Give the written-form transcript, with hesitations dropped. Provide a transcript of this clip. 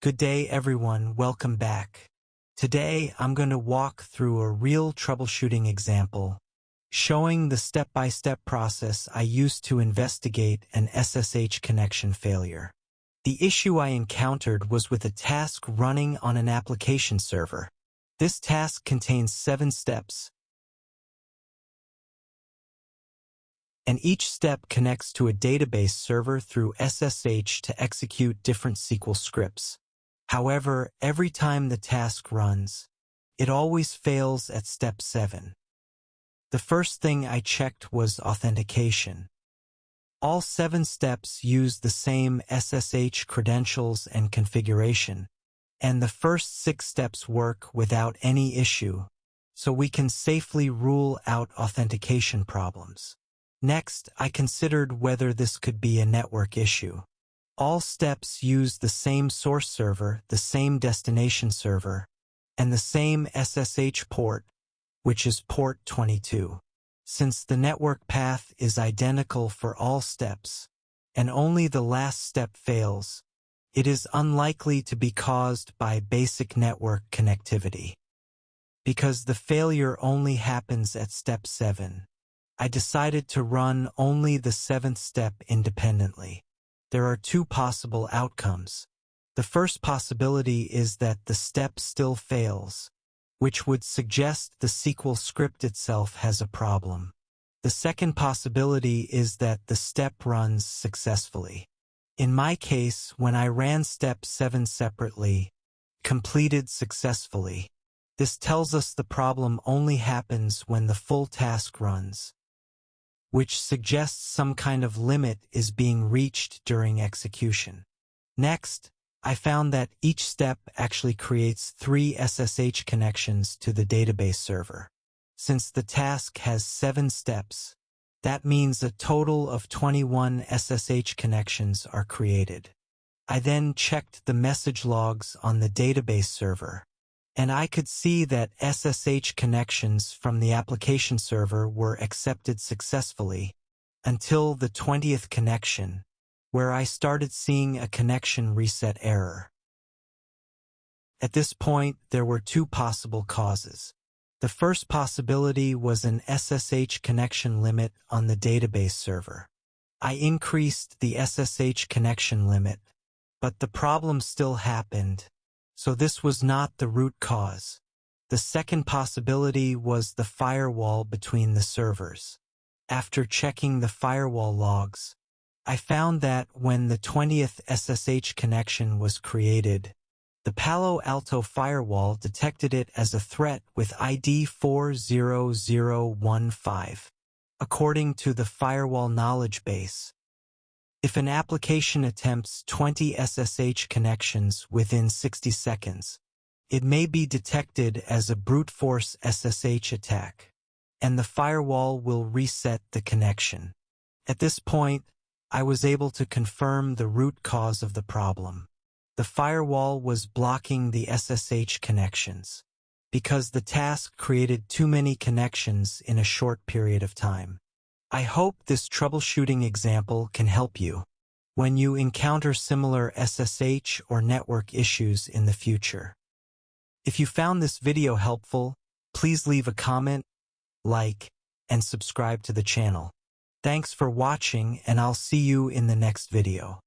Good day, everyone. Welcome back. Today, I'm going to walk through a real troubleshooting example, showing the step-by-step process I used to investigate an SSH connection failure. The issue I encountered was with a task running on an application server. This task contains 7 steps, and each step connects to a database server through SSH to execute different SQL scripts. However, every time the task runs, it always fails at step 7. The first thing I checked was authentication. All 7 steps use the same SSH credentials and configuration, and the first 6 steps work without any issue, so we can safely rule out authentication problems. Next, I considered whether this could be a network issue. All steps use the same source server, the same destination server, and the same SSH port, which is port 22. Since the network path is identical for all steps, and only the last step fails, it is unlikely to be caused by basic network connectivity. Because the failure only happens at step 7, I decided to run only the 7th step independently. There are 2 possible outcomes. The first possibility is that the step still fails, which would suggest the SQL script itself has a problem. The second possibility is that the step runs successfully. In my case, when I ran step 7 separately, completed successfully. This tells us the problem only happens when the full task runs, which suggests some kind of limit is being reached during execution. Next, I found that each step actually creates 3 SSH connections to the database server. Since the task has 7 steps, that means a total of 21 SSH connections are created. I then checked the message logs on the database server, and I could see that SSH connections from the application server were accepted successfully until the 20th connection, where I started seeing a connection reset error. At this point, there were 2 possible causes. The first possibility was an SSH connection limit on the database server. I increased the SSH connection limit, but the problem still happened. So this was not the root cause. The second possibility was the firewall between the servers. After checking the firewall logs, I found that when the 20th SSH connection was created, the Palo Alto firewall detected it as a threat with ID 40015, according to the firewall knowledge base. If an application attempts 20 SSH connections within 60 seconds, it may be detected as a brute force SSH attack, and the firewall will reset the connection. At this point, I was able to confirm the root cause of the problem. The firewall was blocking the SSH connections because the task created too many connections in a short period of time. I hope this troubleshooting example can help you when you encounter similar SSH or network issues in the future. If you found this video helpful, please leave a comment, like, and subscribe to the channel. Thanks for watching, and I'll see you in the next video.